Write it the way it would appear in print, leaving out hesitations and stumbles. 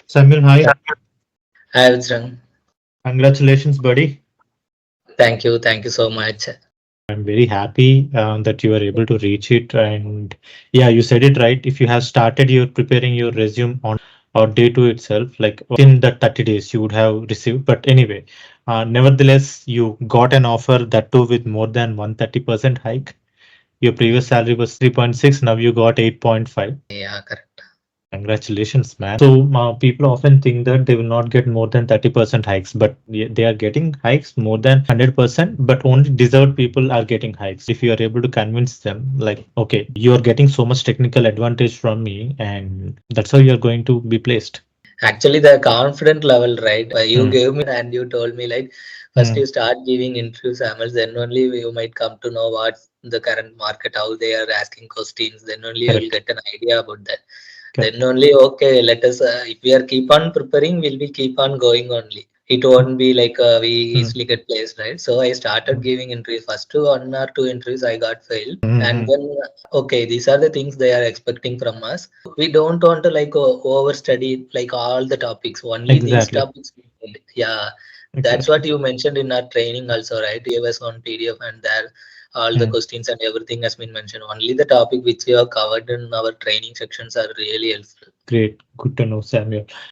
Samuel, hi. Hi, Vajrang. Congratulations, buddy. Thank you so much. I'm very happy that you were able to reach it. And yeah, you said it right. If you have started your preparing your resume on or day two itself, like within the 30 days, you would have received. But anyway, nevertheless, you got an offer that too with more than 130% hike. Your previous salary was 3.6. Now you got 8.5. Yeah, correct. Congratulations, man. So people often think that they will not get more than 30% hikes, but they are getting hikes more than 100%, but only deserved people are getting hikes. If you are able to convince them, like, okay, you are getting so much technical advantage from me, and that's how you're going to be placed. Actually, the confident level, right? You Hmm. gave me and you told me like first Hmm. you start giving interviews, Amos, then only you might come to know what's the current market, how they are asking questions. Then only you will Correct. get an idea about that. Then Correct. only okay, let us. If we are keep on preparing, will we keep on going only? It won't be like we Hmm. easily get placed, right? So I started giving interviews. First one or two interviews I got failed, Hmm. and Hmm. then okay, these are the things they are expecting from us. We don't want to like over study like all the topics. Only these Exactly. topics. Yeah, that's Exactly. what you mentioned in our training also, right? You gave us on PDF and there all the Hmm. questions and everything has been mentioned. Only the topic which we have covered in our training sections are really helpful. Great. Good to know, Samuel.